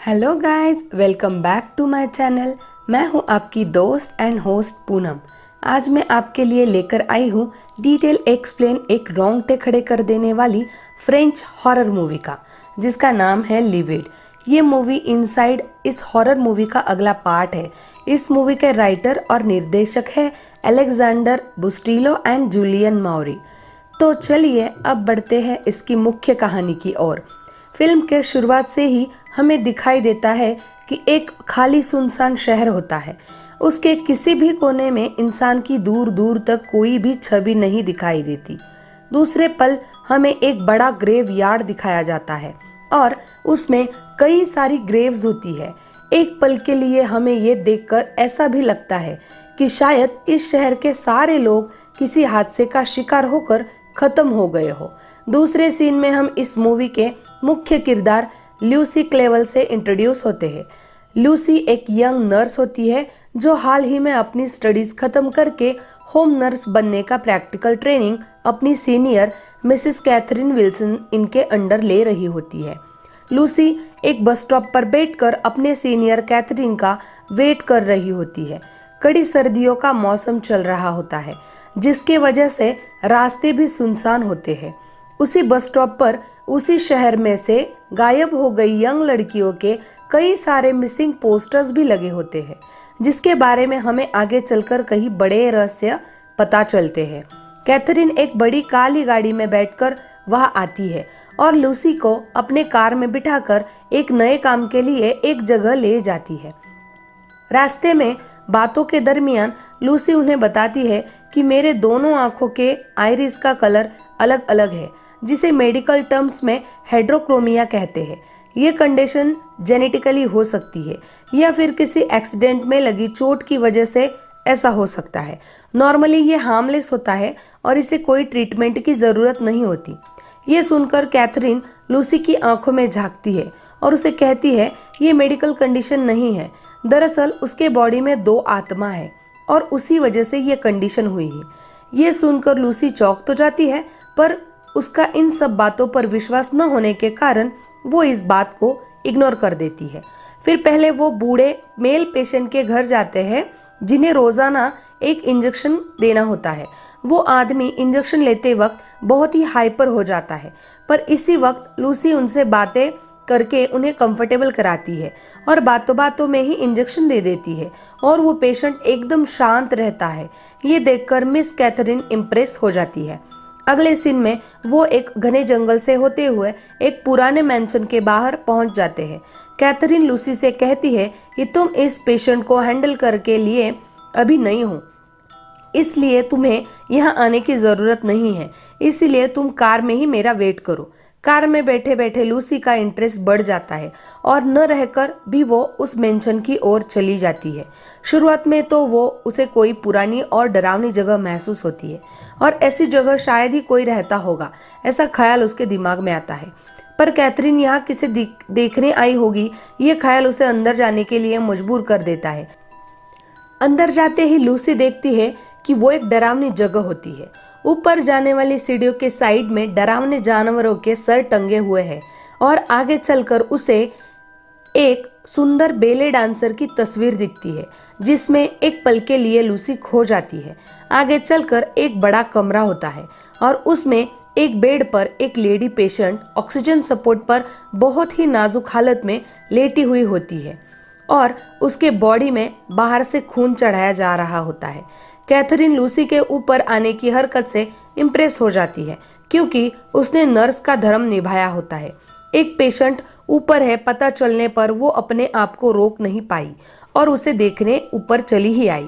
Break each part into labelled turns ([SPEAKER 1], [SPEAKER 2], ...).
[SPEAKER 1] Hello guys, welcome back to my channel. मैं हूं आपकी दोस्त एंड होस्ट पूनम। आज मैं आपके लिए लेकर आई हूं डिटेल एक्सप्लेन एक रोंगटे खड़े कर देने वाली फ्रेंच हॉरर मूवी का, जिसका नाम है लिविड। ये मूवी इनसाइड इस हॉरर मूवी का अगला पार्ट है। इस मूवी के राइटर और निर्देशक है अलेक्जेंडर बुस्टिलो एंड जूलियन माउरी। तो चलिए अब बढ़ते हैं इसकी मुख्य कहानी की ओर। फिल्म के शुरुआत से ही हमें दिखाई देता है कि एक खाली सुनसान शहर होता है। उसके किसी भी कोने में इंसान की दूर दूर तक कोई भी छवि नहीं दिखाई देती। दूसरे पल हमें एक बड़ा ग्रेव यार्ड दिखाया जाता है और उसमें कई सारी ग्रेव्स होती है। एक पल के लिए हमें ये देखकर ऐसा भी लगता है कि शायद इस शहर के सारे लोग किसी हादसे का शिकार होकर खत्म हो गए हो। दूसरे सीन में हम इस मूवी के मुख्य किरदार ल्यूसी क्लेवल से इंट्रोड्यूस होते हैं। ल्यूसी एक यंग नर्स होती है जो हाल ही में अपनी स्टडीज खत्म करके होम नर्स बनने का प्रैक्टिकल ट्रेनिंग अपनी सीनियर मिसेस कैथरीन विल्सन इनके अंडर ले रही होती है। लूसी एक बस स्टॉप पर बैठकर अपने सीनियर कैथरीन का वेट कर रही होती है। कड़ी सर्दियों का मौसम चल रहा होता है, जिसके वजह से रास्ते भी सुनसान होते हैं। उसी बस स्टॉप पर उसी शहर में से गायब हो गई यंग लड़कियों के कई सारे मिसिंग पोस्टर्स भी लगे होते हैं, जिसके बारे में हमें आगे चलकर कई बड़े रहस्य पता चलते हैं। कैथरीन एक बड़ी काली गाड़ी में बैठकर वहां आती है और लूसी को अपने कार में बिठाकर एक नए काम के लिए एक जगह ले जाती है। रास्ते में बातों के दरमियान लूसी उन्हें बताती है कि मेरे दोनों आंखों के आइरिस का कलर अलग अलग है, जिसे मेडिकल टर्म्स में हेड्रोक्रोमिया कहते हैं। ये कंडीशन जेनेटिकली हो सकती है या फिर किसी एक्सीडेंट में लगी चोट की वजह से ऐसा हो सकता है। नॉर्मली ये हार्मलेस होता है और इसे कोई ट्रीटमेंट की जरूरत नहीं होती। ये सुनकर कैथरीन लूसी की आंखों में झांकती है और उसे कहती है ये मेडिकल कंडीशन नहीं है, दरअसल उसके बॉडी में दो आत्मा है और उसी वजह से ये कंडीशन हुई है। ये सुनकर लूसी चौंक तो जाती है, पर उसका इन सब बातों पर विश्वास न होने के कारण वो इस बात को इग्नोर कर देती है। फिर पहले वो बूढ़े मेल पेशेंट के घर जाते हैं जिन्हें रोजाना एक इंजेक्शन देना होता है। वो आदमी इंजेक्शन लेते वक्त बहुत ही हाइपर हो जाता है, पर इसी वक्त लूसी उनसे बातें करके उन्हें कंफर्टेबल कराती है और बातों बातों में ही इंजेक्शन दे देती है और वो पेशेंट एकदम शांत रहता है। ये देखकर मिस कैथरीन इम्प्रेस हो जाती है। अगले सीन में वो एक घने जंगल से होते हुए एक पुराने मैंशन के बाहर पहुंच जाते हैं। कैथरीन लूसी से कहती है कि तुम इस पेशेंट को हैंडल करके लिए अभी नहीं हो, इसलिए तुम्हें यहाँ आने की जरूरत नहीं है, इसीलिए तुम कार में ही मेरा वेट करो। कार में बैठे बैठे लूसी का इंटरेस्ट बढ़ जाता है और न रहकर भी वो उस मेंशन की ओर चली जाती है। शुरुआत में तो वो उसे कोई पुरानी और डरावनी जगह महसूस होती है और ऐसी जगह शायद ही कोई रहता होगा, ऐसा ख्याल उसके दिमाग में आता है। पर कैथरीन यहाँ किसे देखने आई होगी, ये ख्याल उसे अंदर जाने के लिए मजबूर कर देता है। अंदर जाते ही लूसी देखती है कि वो एक डरावनी जगह होती है। ऊपर जाने वाली सीढ़ियों के साइड में डरावने जानवरों के सर टंगे हुए हैं और आगे चलकर उसे एक सुंदर बेले डांसर की तस्वीर दिखती है, जिसमें एक पल के लिए लूसी खो जाती है। आगे चलकर एक बड़ा कमरा होता है और उसमें एक बेड पर एक लेडी पेशेंट ऑक्सीजन सपोर्ट पर बहुत ही नाजुक हालत में लेटी हुई होती है और उसके बॉडी में बाहर से खून चढ़ाया जा रहा होता है। कैथरीन लूसी के ऊपर आने की हरकत से इम्प्रेस हो जाती है, क्योंकि उसने नर्स का धर्म निभाया होता है। एक पेशेंट ऊपर है पता चलने पर वो अपने आप को रोक नहीं पाई और उसे देखने ऊपर चली ही आई।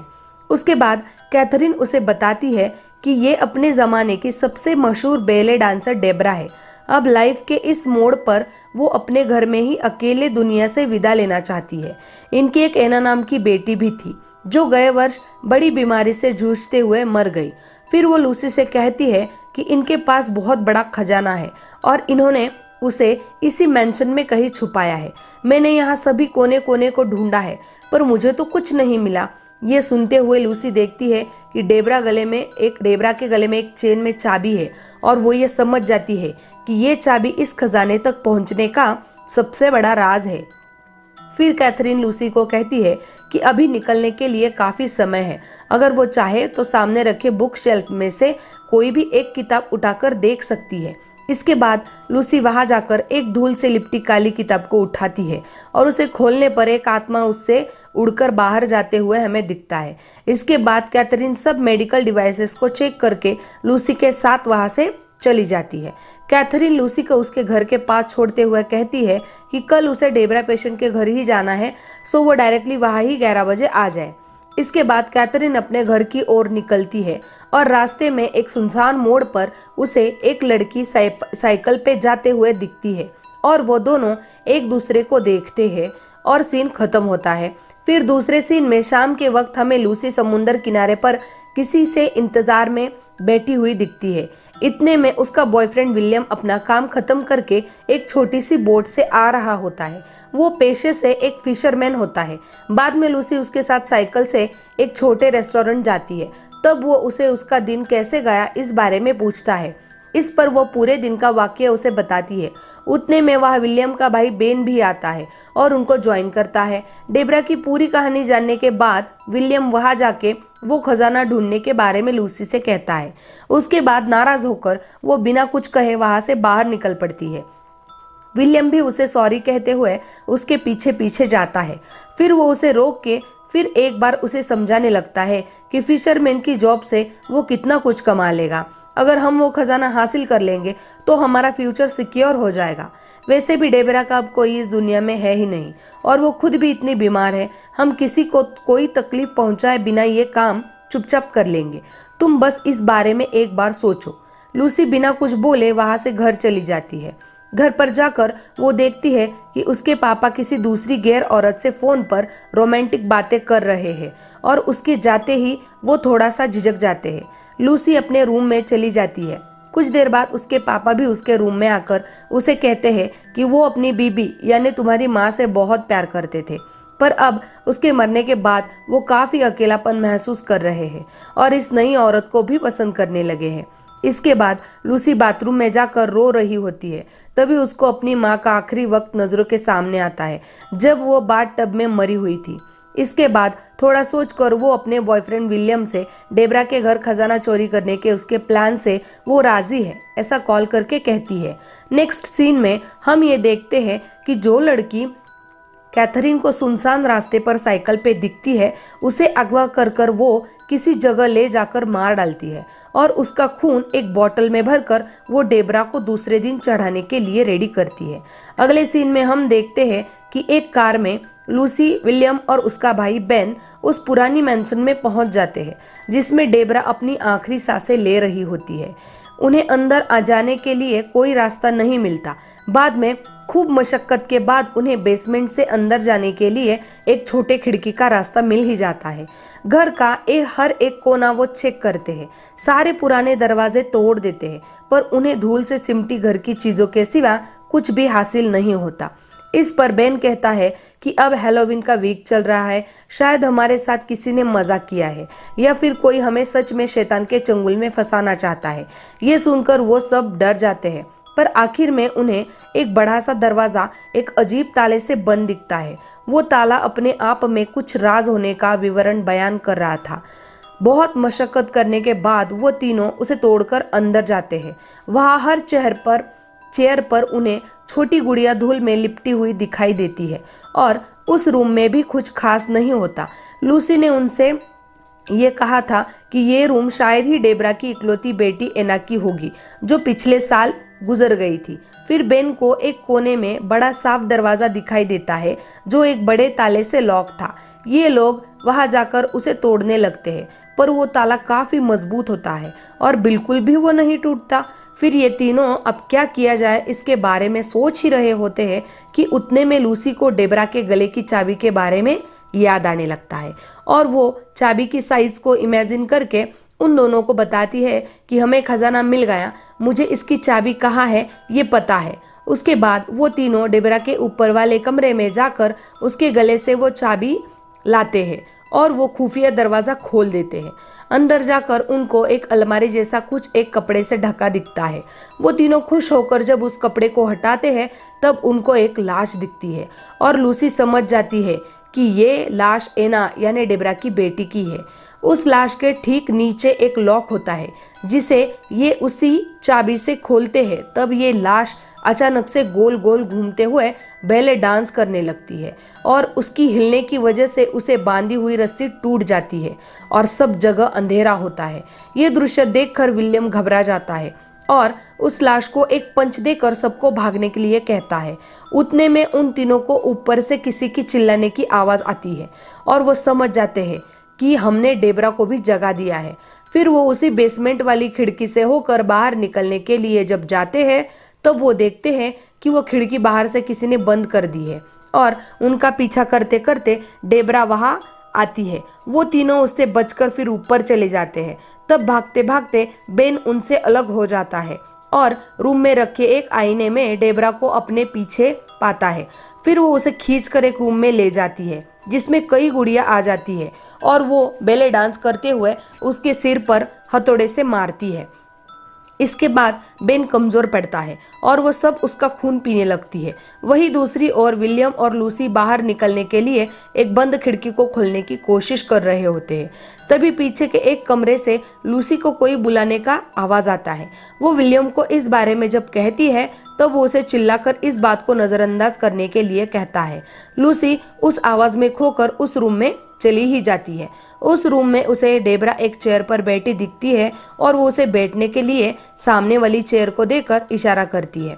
[SPEAKER 1] उसके बाद कैथरीन उसे बताती है कि ये अपने जमाने की सबसे मशहूर बेले डांसर डेब्रा है। अब लाइफ के इस मोड़ पर वो अपने घर में ही अकेले दुनिया से विदा लेना चाहती है। इनकी एक एना नाम की बेटी भी थी जो गए वर्ष बड़ी बीमारी से जूझते हुए मर गई। फिर वो लूसी से कहती है कि इनके पास बहुत बड़ा खजाना है और इन्होंने उसे इसी मेंशन में कहीं छुपाया है। मैंने यहाँ सभी कोने कोने को ढूंढा है, पर मुझे तो कुछ नहीं मिला। ये सुनते हुए लूसी देखती है कि डेब्रा के गले में एक चेन में चाबी है और वो ये समझ जाती है कि ये चाबी इस खजाने तक पहुंचने का सबसे बड़ा राज है। फिर कैथरीन लूसी को कहती है कि अभी निकलने के लिए काफी समय है, अगर वो चाहे तो सामने रखे बुक शेल्फ में से कोई भी एक किताब उठाकर देख सकती है। इसके बाद लूसी वहां जाकर एक धूल से लिपटी काली किताब को उठाती है और उसे खोलने पर एक आत्मा उससे उड़कर बाहर जाते हुए हमें दिखता है। इसके बाद कैथरीन सब मेडिकल डिवाइसेस को चेक करके लूसी के साथ वहां से चली जाती है। कैथरीन लूसी को उसके घर के पास छोड़ते हुए कहती है कि कल उसे डेबरा पेशेंट के घर ही जाना है, सो वो डायरेक्टली वहां ही 11 बजे आ जाए। इसके बाद कैथरीन अपने घर की ओर निकलती है और रास्ते में एक सुनसान मोड़ पर उसे एक लड़की साइकिल पे जाते हुए दिखती है और वो दोनों एक दूसरे को देखते हैं और सीन खत्म होता है। फिर दूसरे सीन में शाम के वक्त हमें लूसी समुंदर किनारे पर किसी से इंतजार में बैठी हुई दिखती है। इतने में उसका बॉयफ्रेंड विलियम अपना काम खत्म करके एक छोटी सी बोट से आ रहा होता है। वो पेशे से एक फिशरमैन होता है। बाद में लूसी उसके साथ साइकिल से एक छोटे रेस्टोरेंट जाती है। तब वो उसे उसका दिन कैसे गया इस बारे में पूछता है। इस पर वो पूरे दिन का वाकया उसे बताती है। उतने में वह विलियम का भाई बेन भी आता है और उनको ज्वाइन करता है। डेबरा की पूरी कहानी जानने के बाद विलियम वहां जाके वो खजाना ढूंढने के बारे में लूसी से कहता है। उसके बाद नाराज होकर वो बिना कुछ कहे वहां से बाहर निकल पड़ती है। विलियम भी उसे सॉरी कहते हुए उसके पीछे पीछे जाता है। फिर वो उसे रोक के फिर एक बार उसे समझाने लगता है कि फिशरमैन की जॉब से वो कितना कुछ कमा लेगा। अगर हम वो खजाना हासिल कर लेंगे तो हमारा फ्यूचर सिक्योर हो जाएगा। वैसे भी डेबरा का अब कोई इस दुनिया में है ही नहीं और वो खुद भी इतनी बीमार है। हम किसी को कोई तकलीफ पहुंचाए बिना ये काम चुपचाप कर लेंगे। तुम बस इस बारे में एक बार सोचो। लूसी बिना कुछ बोले वहां से घर चली जाती है। घर पर जाकर वो देखती है कि उसके पापा किसी दूसरी गैर औरत से फोन पर रोमांटिक बातें कर रहे हैं और उसके जाते ही वो थोड़ा सा झिझक जाते हैं। लूसी अपने रूम में चली जाती है। कुछ देर बाद उसके पापा भी उसके रूम में आकर उसे कहते हैं कि वो अपनी बीबी यानी तुम्हारी माँ से बहुत प्यार करते थे, पर अब उसके मरने के बाद वो काफी अकेलापन महसूस कर रहे हैं और इस नई औरत को भी पसंद करने लगे हैं। इसके बाद लूसी बाथरूम में जाकर रो रही होती है। तभी उसको अपनी माँ का आखिरी वक्त नजरों के सामने आता है जब वो बाथ टब में मरी हुई थी। इसके बाद थोड़ा सोचकर वो अपने बॉयफ्रेंड विलियम से डेबरा के घर खजाना चोरी करने के उसके प्लान से वो राजी है ऐसा कॉल करके कहती है। नेक्स्ट सीन में हम ये देखते हैं कि जो लड़की कैथरीन को सुनसान रास्ते पर साइकिल पे दिखती है उसे अगवा कर वो किसी जगह ले जाकर मार डालती है और उसका खून एक बोतल में भरकर वो डेबरा को दूसरे दिन चढ़ाने के लिए रेडी करती है। अगले सीन में हम देखते हैं कि एक कार में लूसी, विलियम और उसका भाई बेन उस पुरानी मैंशन में पहुंच जाते हैं जिसमें डेबरा अपनी आखिरी सांसें ले रही होती है। उन्हें अंदर आ जाने के लिए कोई रास्ता नहीं मिलता। बाद में खूब मशक्कत के बाद उन्हें बेसमेंट से अंदर जाने के लिए एक छोटे खिड़की का रास्ता मिल ही जाता है। घर का हर एक कोना वो चेक करते हैं, सारे पुराने दरवाजे तोड़ देते हैं, पर उन्हें धूल से सिमटी घर की चीजों के सिवा कुछ भी हासिल नहीं होता। इस पर बेन कहता है कि अब हैलोवीन का वीक चल रहा है, शायद हमारे साथ किसी ने मजाक किया है या फिर कोई हमें सच में शैतान के चंगुल में फंसाना चाहता है। ये सुनकर वो सब डर जाते हैं, पर आखिर में उन्हें एक बड़ा सा दरवाजा एक अजीब ताले से बंद दिखता है। वो ताला अपने आप में कुछ राज होने का विवरण बयान कर रहा था। बहुत मशक्कत करने के बाद वो तीनों उसे तोड़कर अंदर जाते हैं। वहाँ हर चेयर पर उन्हें छोटी गुड़िया धूल में लिपटी हुई दिखाई देती है और उस रूम में भी कुछ खास नहीं होता। लूसी ने उनसे ये कहा था कि ये रूम शायद ही डेबरा की इकलौती बेटी एना की होगी जो पिछले साल गुजर गई थी। फिर बेन को एक कोने में बड़ा साफ दरवाजा दिखाई देता है जो एक बड़े ताले से लॉक था। ये लोग वहां जाकर उसे तोड़ने लगते हैं, पर वो ताला काफी मजबूत होता है और बिल्कुल भी वो नहीं टूटता। फिर ये तीनों अब क्या किया जाए इसके बारे में सोच ही रहे होते हैं कि उतने में लूसी को डेबरा के गले की चाबी के बारे में याद आने लगता है और वो चाबी की साइज को इमेजिन करके उन दोनों को बताती है कि हमें खजाना मिल गया, मुझे इसकी चाबी कहाँ है ये पता है। उसके बाद वो तीनों डेबरा के ऊपर वाले कमरे में जाकर उसके गले से वो चाबी लाते हैं और वो खुफिया दरवाजा खोल देते हैं। अंदर जाकर उनको एक अलमारी जैसा कुछ एक कपड़े से ढका दिखता है। वो तीनों खुश होकर जब उस कपड़े को हटाते हैं तब उनको एक लाश दिखती है और लूसी समझ जाती है कि ये लाश एना यानी डेबरा की बेटी की है। उस लाश के ठीक नीचे एक लॉक होता है जिसे ये उसी चाबी से खोलते हैं। तब ये लाश अचानक से गोल गोल घूमते हुए बैले डांस करने लगती है और उसकी हिलने की वजह से उसे बांधी हुई रस्सी टूट जाती है और सब जगह अंधेरा होता है। ये दृश्य देखकर विलियम घबरा जाता है और उस लाश को एक पंच देकर सबको भागने के लिए कहता है। उतने में उन तीनों को ऊपर से किसी की चिल्लाने की आवाज आती है और वो समझ जाते हैं कि हमने डेबरा को भी जगा दिया है। फिर वो उसी बेसमेंट वाली खिड़की से होकर बाहर निकलने के लिए जब जाते हैं तब वो देखते हैं कि वो खिड़की बाहर से किसी ने बंद कर दी है और उनका पीछा करते करते डेबरा वहां आती है। वो तीनों उससे बचकर फिर ऊपर चले जाते हैं। तब भागते भागते बेन उनसे अलग हो जाता है और रूम में रखे एक आईने में डेबरा को अपने पीछे पाता है। फिर वो उसे खींचकर एक रूम में ले जाती है जिसमें कई गुड़िया आ जाती है और वो बेले डांस करते हुए उसके सिर पर हथौड़े से मारती है। इसके बाद बेन कमजोर पड़ता है और वो सब उसका खून पीने लगती है। वही दूसरी ओर विलियम और लूसी बाहर निकलने के लिए एक बंद खिड़की को खोलने की कोशिश कर रहे होते हैं। तभी पीछे के एक कमरे से लूसी को कोई बुलाने का आवाज आता है। वो विलियम को इस बारे में जब कहती है तब वो उसे चिल्लाकर इस बात को नजरअंदाज करने के लिए कहता है। लूसी उस आवाज में खोकर उस रूम में चली ही जाती है। उस रूम में उसे डेबरा एक चेयर पर बैठी दिखती है और वो उसे बैठने के लिए सामने वाली चेयर को देकर इशारा करती है।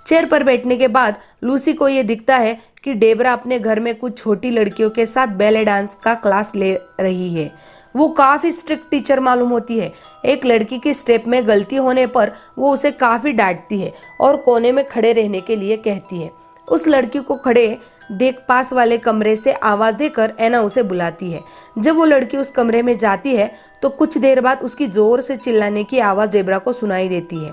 [SPEAKER 1] चेयर पर बैठने के बाद लूसी को ये दिखता है कि डेबरा अपने घर में कुछ छोटी लड़कियों के साथ बैले डांस का क्लास ले रही है। वो काफी स्ट्रिक्ट टीचर मालूम होती है। एक लड़की की स्टेप में गलती होने पर वो उसे काफी डांटती है और कोने में खड़े रहने के लिए कहती है। उस लड़की को खड़े देख पास वाले कमरे से आवाज देकर एना उसे बुलाती है। जब वो लड़की उस कमरे में जाती है तो कुछ देर बाद उसकी जोर से चिल्लाने की आवाज डेबरा को सुनाई देती है।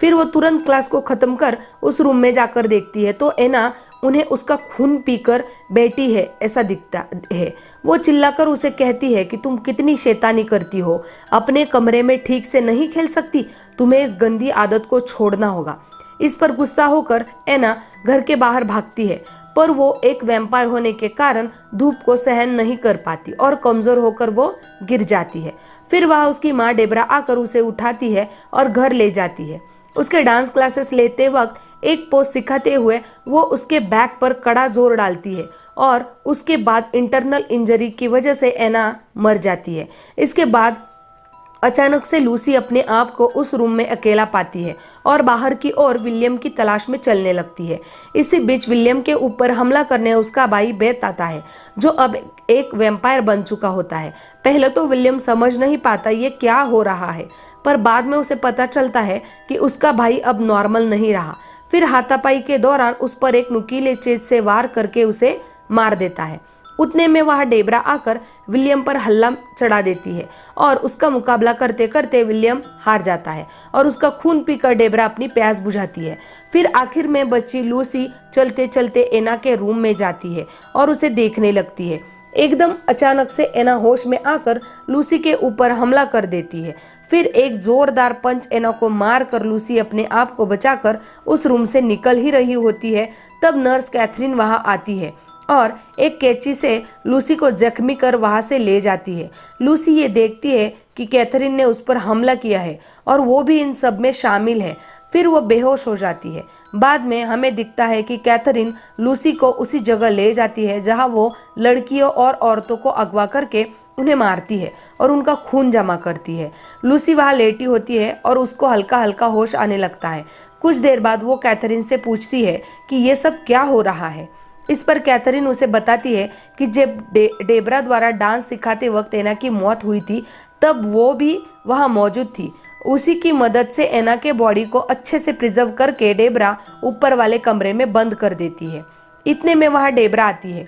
[SPEAKER 1] फिर वो तुरंत क्लास को खत्म कर उस रूम में जाकर देखती है तो एना उन्हें उसका खून पीकर बैठी है ऐसा दिखता है। वो चिल्लाकर उसे कहती है कि तुम कितनी शैतानी करती हो, अपने कमरे में ठीक से नहीं खेल सकती, तुम्हें इस गंदी आदत को छोड़ना होगा। इस पर गुस्सा होकर एना घर के बाहर भागती है पर वो एक वैम्पायर होने के कारण धूप को सहन नहीं कर पाती और कमजोर होकर वो गिर जाती है। फिर वह उसकी माँ डेबरा आकर उसे उठाती है और घर ले जाती है। उसके डांस क्लासेस लेते वक्त एक पोज सिखाते हुए वो उसके बैक पर कड़ा जोर डालती है और उसके बाद इंटरनल इंजरी की वजह से एना मर जाती है। इसके बाद अचानक से लूसी अपने आप को उस रूम में अकेला पाती है और बाहर की ओर विलियम की तलाश में चलने लगती है। इसी बीच विलियम के ऊपर हमला करने उसका भाई बेथ आता है जो अब एक वैम्पायर बन चुका होता है। पहले तो विलियम समझ नहीं पाता ये क्या हो रहा है पर बाद में उसे पता चलता है कि उसका भाई अब नॉर्मल नहीं रहा। फिर हाथापाई के दौरान उस पर एक नुकीले चीज से वार करके उसे मार देता है। उतने में वह डेबरा आकर विलियम पर हल्ला चढ़ा देती है और उसका मुकाबला करते करते विलियम हार जाता है और उसका खून पीकर डेबरा अपनी प्यास बुझाती है। फिर आखिर में बच्ची लूसी चलते चलते एना के रूम में जाती है और उसे देखने लगती है। एकदम अचानक से एना होश में आकर लूसी के ऊपर हमला कर देती है। फिर एक जोरदार पंच एना को मार कर लूसी अपने आप को बचाकर उस रूम से निकल ही रही होती है। तब नर्स कैथरीन वहां आती है और एक कैंची से लूसी को जख्मी कर वहां से ले जाती है। लूसी ये देखती है कि कैथरीन ने उस पर हमला किया है और वो भी इन सब में शामिल है। फिर वो बेहोश हो जाती है। बाद में हमें दिखता है कि कैथरीन लूसी को उसी जगह ले जाती है जहां वो लड़कियों और औरतों को अगवा करके उन्हें मारती है और उनका खून जमा करती है। लूसी वहां लेटी होती है और उसको हल्का हल्का होश आने लगता है। कुछ देर बाद वो कैथरीन से पूछती है कि ये सब क्या हो रहा है। इस पर कैथरीन उसे बताती है कि जब डेबरा द्वारा डांस सिखाते वक्त एना की मौत हुई थी तब वो भी वहां मौजूद थी। उसी की मदद से एना के बॉडी को अच्छे से प्रिजर्व करके डेबरा ऊपर वाले कमरे में बंद कर देती है। इतने में वहां डेबरा आती है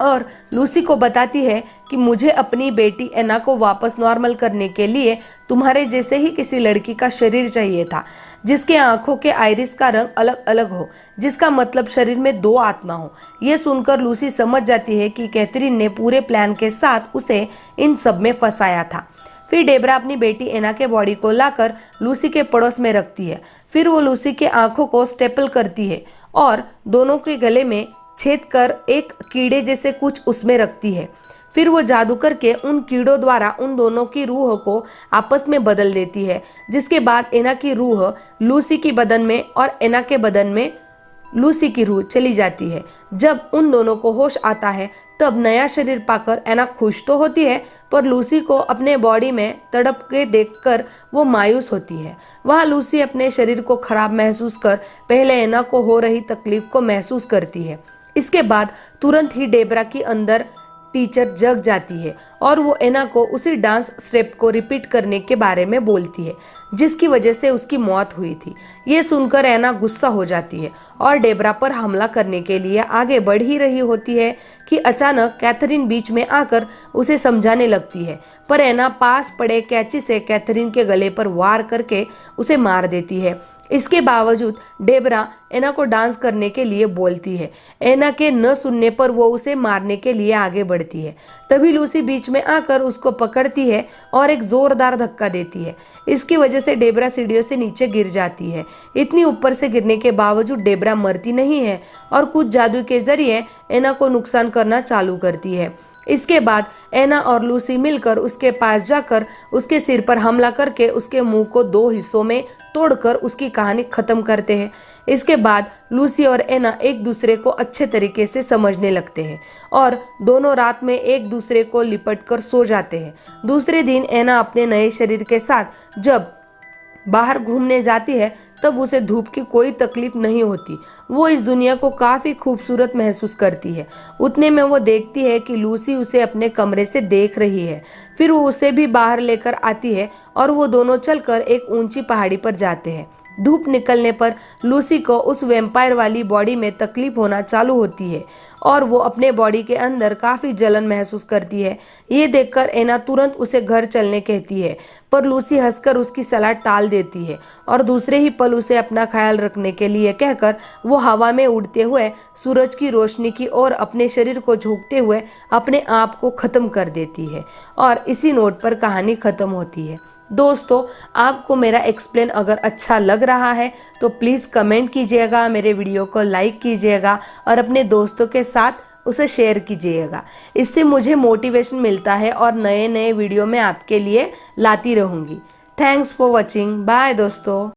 [SPEAKER 1] और लूसी को बताती है कि मुझे अपनी बेटी एना को वापस नॉर्मल करने के लिए तुम्हारे जैसे ही किसी लड़की का शरीर चाहिए था। जिसके आंखों के आइरिस का रंग अलग अलग हो, जिसका मतलब शरीर में दो आत्मा हो। ये सुनकर लूसी समझ जाती है कि कैथरीन ने पूरे प्लान के साथ उसे इन सब में फंसाया था। फिर डेबरा अपनी बेटी एना के बॉडी को लाकर लूसी के पड़ोस में रखती है। फिर वो लूसी के आंखों को स्टेपल करती है और दोनों के गले में छेद कर एक कीड़े जैसे कुछ उसमें रखती है। फिर वो जादू करके उन कीड़ों द्वारा उन दोनों की रूह को आपस में बदल देती है, जिसके बाद एना की रूह लूसी की बदन में और एना के बदन में लूसी की रूह चली जाती है। जब उन दोनों को होश आता है तब नया शरीर पाकर एना खुश तो होती है, पर लूसी को अपने बॉडी में तड़प के देखकर वो मायूस होती है। वह लूसी अपने शरीर को खराब महसूस कर पहले एना को हो रही तकलीफ को महसूस करती है। इसके बाद तुरंत ही डेबरा की अंदर टीचर जग जाती है और वो एना को उसी डांस स्टेप को रिपीट करने के बारे में बोलती है जिसकी वजह से उसकी मौत हुई थी। ये सुनकर एना गुस्सा हो जाती है और डेबरा पर हमला करने के लिए आगे बढ़ ही रही होती है कि अचानक कैथरीन बीच में आकर उसे समझाने लगती है, पर एना पास पड़े कैंची से कैथरीन के गले पर वार करके उसे मार देती है। इसके बावजूद डेबरा एना को डांस करने के लिए बोलती है। एना के न सुनने पर वो उसे मारने के लिए आगे बढ़ती है। तभी लूसी बीच में आकर उसको पकड़ती है और एक जोरदार धक्का देती है। इसकी वजह से डेबरा सीढ़ियों से नीचे गिर जाती है। इतनी ऊपर से गिरने के बावजूद डेबरा मरती नहीं है और कुछ जादू के जरिए एना को नुकसान करना चालू करती है। इसके बाद एना और लूसी मिलकर उसके पास जाकर उसके सिर पर हमला करके उसके मुंह को दो हिस्सों में तोड़कर उसकी कहानी खत्म करते हैं। इसके बाद लूसी और एना एक दूसरे को अच्छे तरीके से समझने लगते हैं और दोनों रात में एक दूसरे को लिपट कर सो जाते हैं। दूसरे दिन एना अपने नए शरीर के साथ जब बाहर घूमने जाती है तब उसे धूप की कोई तकलीफ नहीं होती। वो इस दुनिया को काफी खूबसूरत महसूस करती है। उतने में वो देखती है कि लूसी उसे अपने कमरे से देख रही है। फिर वो उसे भी बाहर लेकर आती है और वो दोनों चलकर एक ऊंची पहाड़ी पर जाते हैं। धूप निकलने पर लूसी को उस वैम्पायर वाली बॉडी में तकलीफ होना चालू होती है और वो अपने बॉडी के अंदर काफी जलन महसूस करती है। ये देखकर एना तुरंत उसे घर चलने कहती है, पर लूसी हंसकर उसकी सलाह टाल देती है और दूसरे ही पल उसे अपना ख्याल रखने के लिए कहकर वो हवा में उड़ते हुए सूरज की रोशनी की ओर अपने शरीर को झोंकते हुए अपने आप को खत्म कर देती है। और इसी नोट पर कहानी खत्म होती है। दोस्तों, आपको मेरा एक्सप्लेन अगर अच्छा लग रहा है तो प्लीज़ कमेंट कीजिएगा, मेरे वीडियो को लाइक कीजिएगा और अपने दोस्तों के साथ उसे शेयर कीजिएगा। इससे मुझे मोटिवेशन मिलता है और नए नए वीडियो मैं आपके लिए लाती रहूँगी। Thanks for watching. बाय दोस्तों।